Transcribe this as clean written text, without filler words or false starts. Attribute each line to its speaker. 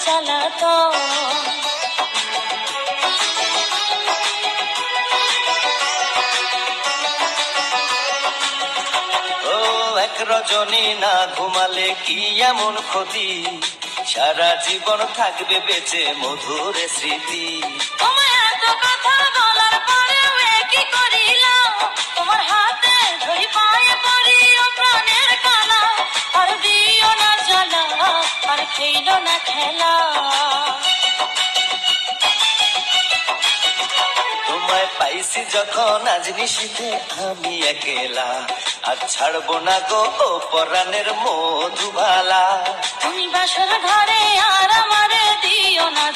Speaker 1: জ্বালাতন।
Speaker 2: এক রজনী না ঘুমালে কি এমন ক্ষতি, সারা জীবন থাকবে বেঁচে মধুর স্মৃতি।
Speaker 1: তোমায় এত কথা বলার পরেও কি করিলাম, তোমার হাতে ধরি পায়ে পড়ি ও প্রাণের কালা। আর দিও না জ্বালা, আর খেইল না খেলা।
Speaker 2: তোমায় পাইছি যখন আজ নিশীথে আমি একেলা, আর ছাড়বো না গো ও পরাণের মধুবালা।
Speaker 1: তুমি বাসর ঘরে আর আমারে দিও না